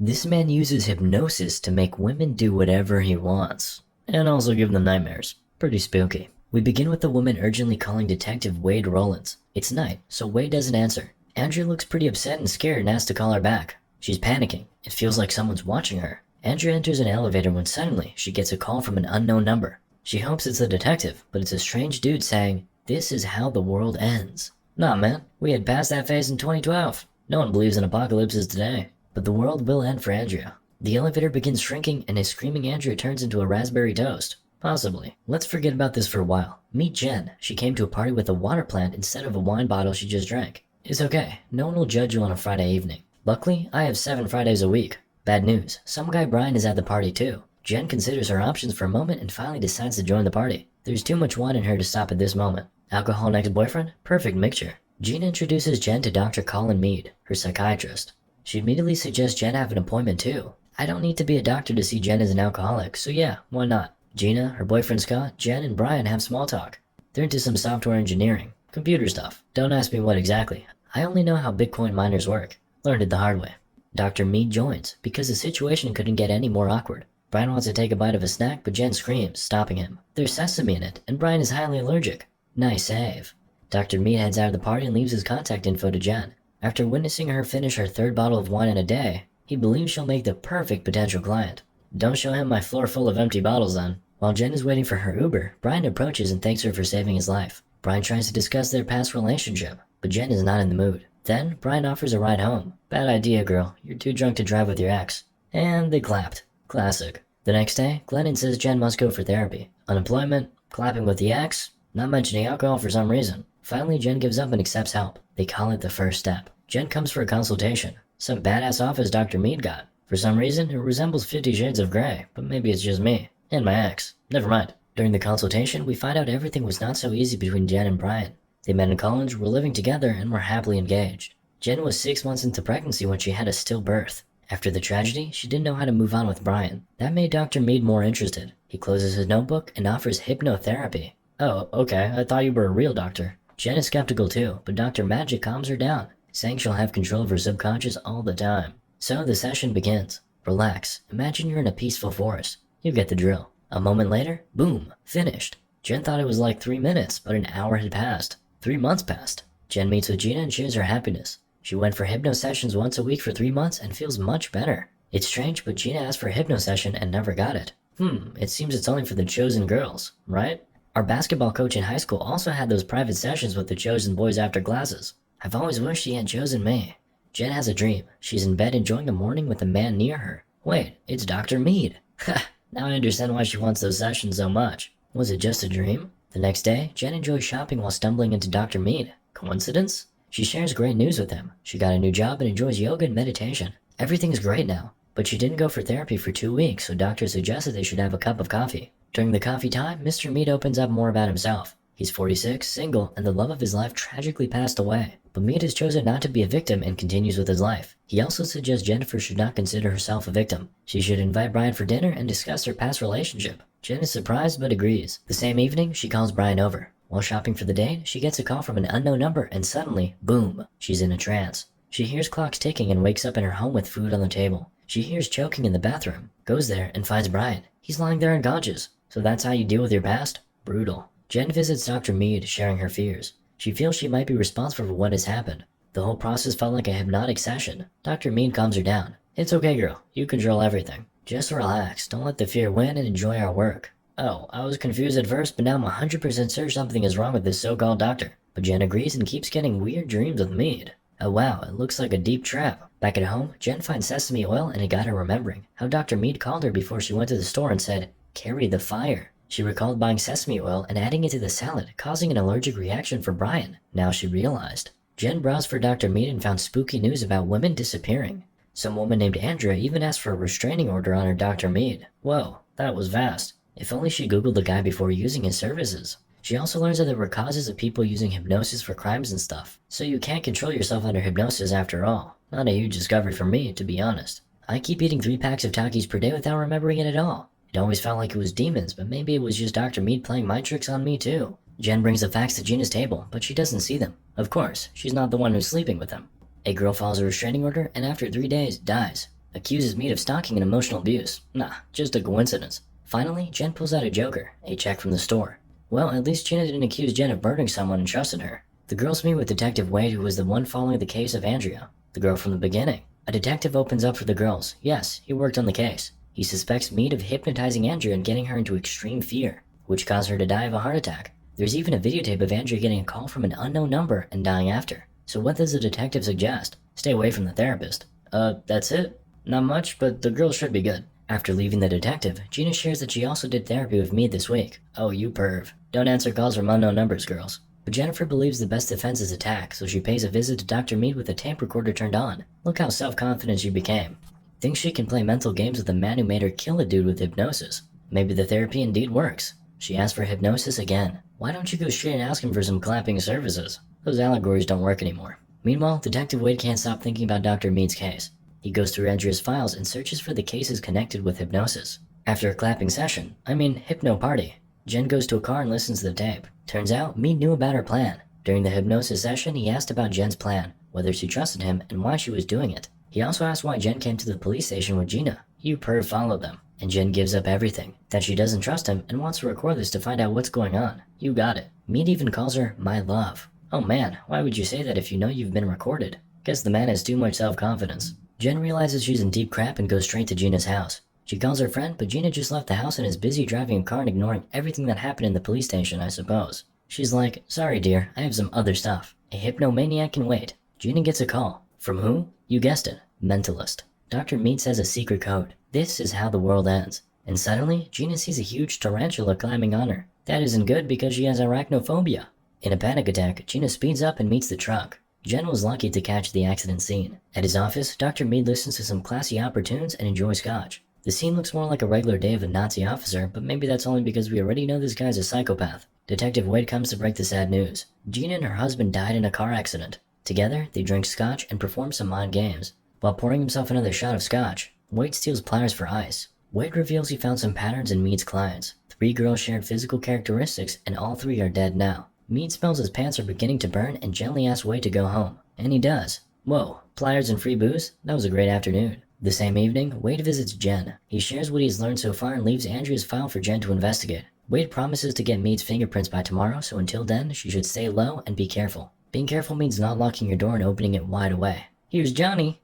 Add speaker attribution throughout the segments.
Speaker 1: This man uses hypnosis to make women do whatever he wants, and also give them nightmares. Pretty spooky. We begin with the woman urgently calling Detective Wade Rollins. It's night, so Wade doesn't answer. Andrea looks pretty upset and scared and asks to call her back. She's panicking. It feels like someone's watching her. Andrea enters an elevator when suddenly she gets a call from an unknown number. She hopes it's the detective, but it's a strange dude saying, "This is how the world ends." Nah man, we had passed that phase in 2012. No one believes in apocalypses today. But the world will end for Andrea. The elevator begins shrinking and a screaming Andrea turns into a raspberry toast. Possibly. Let's forget about this for a while. Meet Jen. She came to a party with a water plant instead of a wine bottle she just drank. It's okay. No one will judge you on a Friday evening. Luckily, I have 7 Fridays a week. Bad news. Some guy Brian is at the party too. Jen considers her options for a moment and finally decides to join the party. There's too much wine in her to stop at this moment. Alcohol and ex-boyfriend? Perfect mixture. Gina introduces Jen to Dr. Colin Mead, her psychiatrist. She immediately suggests Jen have an appointment too. I don't need to be a doctor to see Jen is an alcoholic, so yeah, why not? Gina, her boyfriend Scott, Jen, and Brian have small talk. They're into some software engineering, computer stuff. Don't ask me what exactly. I only know how Bitcoin miners work. Learned it the hard way. Dr. Mead joins, because the situation couldn't get any more awkward. Brian wants to take a bite of a snack, but Jen screams, stopping him. There's sesame in it, and Brian is highly allergic. Nice save. Dr. Mead heads out of the party and leaves his contact info to Jen. After witnessing her finish her 3rd bottle of wine in a day, he believes she'll make the perfect potential client. Don't show him my floor full of empty bottles then. While Jen is waiting for her Uber, Brian approaches and thanks her for saving his life. Brian tries to discuss their past relationship, but Jen is not in the mood. Then, Brian offers a ride home. Bad idea, girl. You're too drunk to drive with your ex. And they clapped. Classic. The next day, Glennon says Jen must go for therapy. Unemployment, clapping with the ex, not mentioning alcohol for some reason. Finally, Jen gives up and accepts help. They call it the first step. Jen comes for a consultation. Some badass office Dr. Mead got. For some reason, it resembles 50 Shades of Grey, but maybe it's just me. And my ex. Never mind. During the consultation, we find out everything was not so easy between Jen and Brian. They met in college, were living together, and were happily engaged. Jen was 6 months into pregnancy when she had a stillbirth. After the tragedy, she didn't know how to move on with Brian. That made Dr. Mead more interested. He closes his notebook and offers hypnotherapy. Oh, okay, I thought you were a real doctor. Jen is skeptical too, but Dr. Magic calms her down, saying she'll have control of her subconscious all the time. So the session begins. Relax. Imagine you're in a peaceful forest. You get the drill. A moment later, boom, finished. Jen thought it was like 3 minutes, but an hour had passed. 3 months passed. Jen meets with Gina and shares her happiness. She went for hypno sessions once a week for 3 months and feels much better. It's strange, but Gina asked for a hypno session and never got it. It seems it's only for the chosen girls, right? Our basketball coach in high school also had those private sessions with the chosen boys after classes. I've always wished he had chosen me. Jen has a dream. She's in bed enjoying a morning with a man near her. Wait, it's Dr. Mead. Ha! Now I understand why she wants those sessions so much. Was it just a dream? The next day, Jen enjoys shopping while stumbling into Dr. Mead. Coincidence? She shares great news with him. She got a new job and enjoys yoga and meditation. Everything's great now. But she didn't go for therapy for 2 weeks, so doctors suggested they should have a cup of coffee. During the coffee time, Mr. Mead opens up more about himself. He's 46, single, and the love of his life tragically passed away. But Mead has chosen not to be a victim and continues with his life. He also suggests Jennifer should not consider herself a victim. She should invite Brian for dinner and discuss their past relationship. Jen is surprised but agrees. The same evening, she calls Brian over. While shopping for the date, she gets a call from an unknown number and suddenly, boom, she's in a trance. She hears clocks ticking and wakes up in her home with food on the table. She hears choking in the bathroom, goes there and finds Brian. He's lying there unconscious. So that's how you deal with your past? Brutal. Jen visits Dr. Mead, sharing her fears. She feels she might be responsible for what has happened. The whole process felt like a hypnotic session. Dr. Mead calms her down. It's okay, girl. You control everything. Just relax. Don't let the fear win and enjoy our work. Oh, I was confused at first, but now I'm 100% sure something is wrong with this so-called doctor. But Jen agrees and keeps getting weird dreams with Mead. Oh wow, it looks like a deep trap. Back at home, Jen finds sesame oil and it got her remembering how Dr. Mead called her before she went to the store and said, "Carry the fire." She recalled buying sesame oil and adding it to the salad, causing an allergic reaction for Brian. Now she realized. Jen browsed for Dr. Mead and found spooky news about women disappearing. Some woman named Andrea even asked for a restraining order on her Dr. Mead. Whoa, that was vast. If only she googled the guy before using his services. She also learns that there were causes of people using hypnosis for crimes and stuff. So you can't control yourself under hypnosis after all. Not a huge discovery for me, to be honest. I keep eating 3 packs of Takis per day without remembering it at all. It always felt like it was demons, but maybe it was just Dr. Mead playing mind tricks on me too. Jen brings the facts to Gina's table, but she doesn't see them. Of course, she's not the one who's sleeping with them. A girl files a restraining order and after 3 days, dies. accuses Mead of stalking and emotional abuse. Nah, just a coincidence. Finally, Jen pulls out a joker, a check from the store. Well, at least Gina didn't accuse Jen of murdering someone and trusted her. The girls meet with Detective Wade, who was the one following the case of Andrea, the girl from the beginning. A detective opens up for the girls. Yes, he worked on the case. He suspects Mead of hypnotizing Andrea and getting her into extreme fear, which caused her to die of a heart attack. There's even a videotape of Andrea getting a call from an unknown number and dying after. So what does the detective suggest? Stay away from the therapist. That's it? Not much, but the girls should be good. After leaving the detective, Gina shares that she also did therapy with Mead this week. Oh, you perv. Don't answer calls from unknown numbers, girls. But Jennifer believes the best defense is attack, so she pays a visit to Dr. Mead with a tape recorder turned on. Look how self-confident she became. Thinks she can play mental games with the man who made her kill a dude with hypnosis. Maybe the therapy indeed works. She asks for hypnosis again. Why don't you go straight and ask him for some clapping services? Those allegories don't work anymore. Meanwhile, Detective Wade can't stop thinking about Dr. Mead's case. He goes through Andrea's files and searches for the cases connected with hypnosis. After a clapping session, hypno party, Jen goes to a car and listens to the tape. Turns out, Mead knew about her plan. During the hypnosis session, he asked about Jen's plan, whether she trusted him, and why she was doing it. He also asked why Jen came to the police station with Gina. You perv followed them. And Jen gives up everything, that she doesn't trust him and wants to record this to find out what's going on. You got it. Mead even calls her my love. Oh man, why would you say that if you know you've been recorded? Guess the man has too much self-confidence. Jen realizes she's in deep crap and goes straight to Gina's house. She calls her friend, but Gina just left the house and is busy driving a car and ignoring everything that happened in the police station, I suppose. She's like, sorry dear, I have some other stuff. A hypnomaniac can wait. Gina gets a call. From who? You guessed it. Mentalist. Dr. Mead says a secret code. This is how the world ends. And suddenly, Gina sees a huge tarantula climbing on her. That isn't good because she has arachnophobia. In a panic attack, Gina speeds up and meets the truck. Jen was lucky to catch the accident scene. At his office, Dr. Mead listens to some classy opera tunes and enjoys scotch. The scene looks more like a regular day of a Nazi officer, but maybe that's only because we already know this guy's a psychopath. Detective Wade comes to break the sad news. Gina and her husband died in a car accident. Together, they drink scotch and perform some mind games. While pouring himself another shot of scotch, Wade steals pliers for ice. Wade reveals he found some patterns in Mead's clients. 3 girls shared physical characteristics, and all 3 are dead now. Mead smells his pants are beginning to burn and gently asks Wade to go home. And he does. Whoa, pliers and free booze? That was a great afternoon. The same evening, Wade visits Jen. He shares what he's learned so far and leaves Andrea's file for Jen to investigate. Wade promises to get Mead's fingerprints by tomorrow, so until then, she should stay low and be careful. Being careful means not locking your door and opening it wide away. Here's Johnny.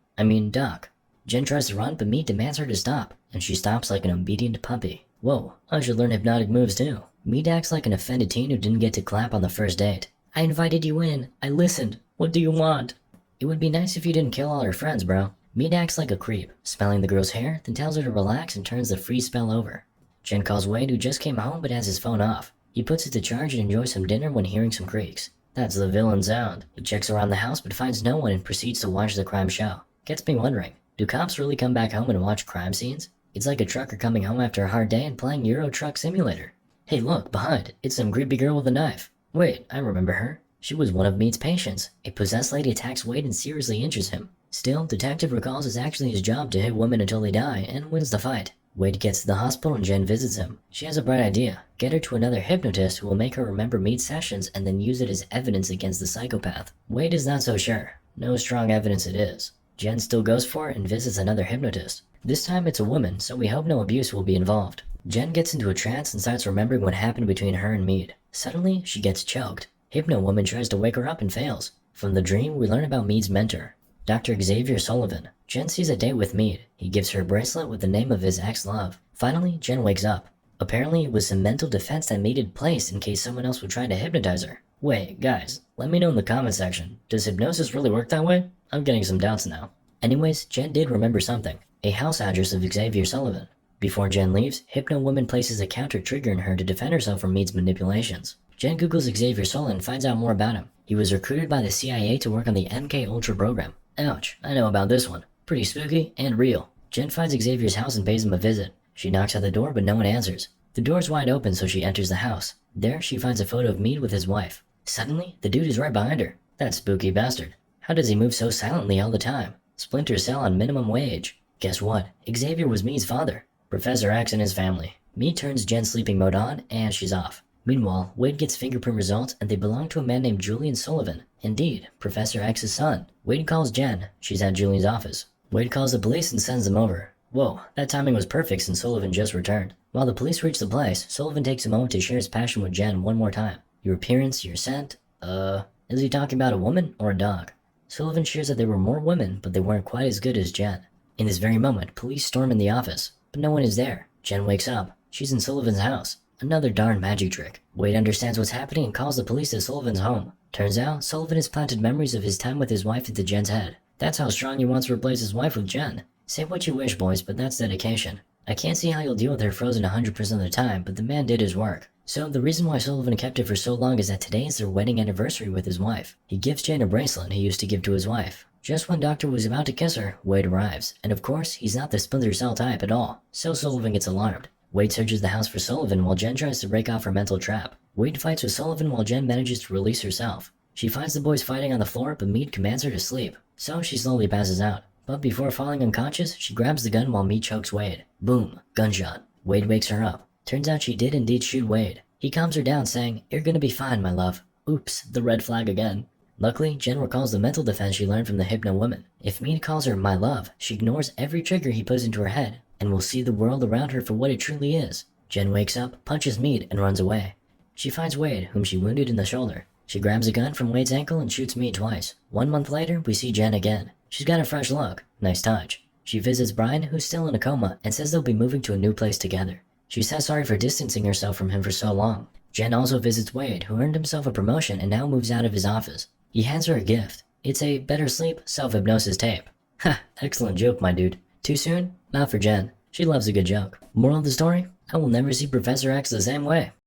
Speaker 1: Doc. Jen tries to run, but Mead demands her to stop, and she stops like an obedient puppy. Whoa, I should learn hypnotic moves too. Mead acts like an offended teen who didn't get to clap on the first date. I invited you in. I listened. What do you want? It would be nice if you didn't kill all her friends, bro. Mead acts like a creep, smelling the girl's hair, then tells her to relax and turns the free spell over. Jen calls Wade, who just came home but has his phone off. He puts it to charge and enjoys some dinner when hearing some creaks. That's the villain sound. He checks around the house but finds no one and proceeds to watch the crime show. Gets me wondering, do cops really come back home and watch crime scenes? It's like a trucker coming home after a hard day and playing Euro Truck Simulator. Hey look, behind, it's some creepy girl with a knife. Wait, I remember her. She was one of Mead's patients. A possessed lady attacks Wade and seriously injures him. Still, Detective recalls it's actually his job to hit women until they die and wins the fight. Wade gets to the hospital and Jen visits him. She has a bright idea. Get her to another hypnotist who will make her remember Mead's sessions and then use it as evidence against the psychopath. Wade is not so sure. No strong evidence it is. Jen still goes for it and visits another hypnotist. This time it's a woman, so we hope no abuse will be involved. Jen gets into a trance and starts remembering what happened between her and Mead. Suddenly, she gets choked. Hypno Woman tries to wake her up and fails. From the dream, we learn about Mead's mentor, Dr. Xavier Sullivan. Jen sees a date with Mead. He gives her a bracelet with the name of his ex-love. Finally, Jen wakes up. Apparently, it was some mental defense that Mead had placed in case someone else would try to hypnotize her. Wait, guys, let me know in the comment section. Does hypnosis really work that way? I'm getting some doubts now. Anyways, Jen did remember something. A house address of Xavier Sullivan. Before Jen leaves, Hypno Woman places a counter trigger in her to defend herself from Mead's manipulations. Jen Googles Xavier Sullivan and finds out more about him. He was recruited by the CIA to work on the MK Ultra program. Ouch, I know about this one. Pretty spooky and real. Jen finds Xavier's house and pays him a visit. She knocks at the door but no one answers. The door's wide open so she enters the house. There she finds a photo of Mead with his wife. Suddenly, the dude is right behind her. That spooky bastard. How does he move so silently all the time? Splinter Cell on minimum wage. Guess what? Xavier was Mead's father. Professor X and his family. Mead turns Jen's sleeping mode on and she's off. Meanwhile, Wade gets fingerprint results and they belong to a man named Julian Sullivan. Indeed, Professor X's son. Wade calls Jen. She's at Julian's office. Wade calls the police and sends them over. Whoa, that timing was perfect since Sullivan just returned. While the police reach the place, Sullivan takes a moment to share his passion with Jen one more time. Your appearance, your scent, is he talking about a woman or a dog? Sullivan shares that there were more women, but they weren't quite as good as Jen. In this very moment, police storm in the office, but no one is there. Jen wakes up. She's in Sullivan's house. Another darn magic trick. Wade understands what's happening and calls the police to Sullivan's home. Turns out, Sullivan has planted memories of his time with his wife into Jen's head. That's how strong he wants to replace his wife with Jen. Say what you wish, boys, but that's dedication. I can't see how you'll deal with her frozen 100% of the time, but the man did his work. So the reason why Sullivan kept it for so long is that today is their wedding anniversary with his wife. He gives Jen a bracelet he used to give to his wife. Just when Doctor was about to kiss her, Wade arrives. And of course, he's not the Splinter Cell type at all. So Sullivan gets alarmed. Wade searches the house for Sullivan while Jen tries to break off her mental trap. Wade fights with Sullivan while Jen manages to release herself. She finds the boys fighting on the floor, but Meade commands her to sleep. So she slowly passes out. But before falling unconscious, she grabs the gun while Meade chokes Wade. Boom. Gunshot. Wade wakes her up. Turns out she did indeed shoot Wade. He calms her down saying, "You're gonna be fine, my love." Oops, the red flag again. Luckily, Jen recalls the mental defense she learned from the Hypno woman. If Meade calls her my love, she ignores every trigger he puts into her head, and will see the world around her for what it truly is. Jen wakes up, punches Meade, and runs away. She finds Wade, whom she wounded in the shoulder. She grabs a gun from Wade's ankle and shoots Meade twice. 1 month later, we see Jen again. She's got a fresh look. Nice touch. She visits Brian, who's still in a coma, and says they'll be moving to a new place together. She says sorry for distancing herself from him for so long. Jen also visits Wade, who earned himself a promotion and now moves out of his office. He hands her a gift. It's a better sleep, self-hypnosis tape. Ha, excellent joke, my dude. Too soon? Not for Jen. She loves a good joke. Moral of the story? I will never see Professor X the same way.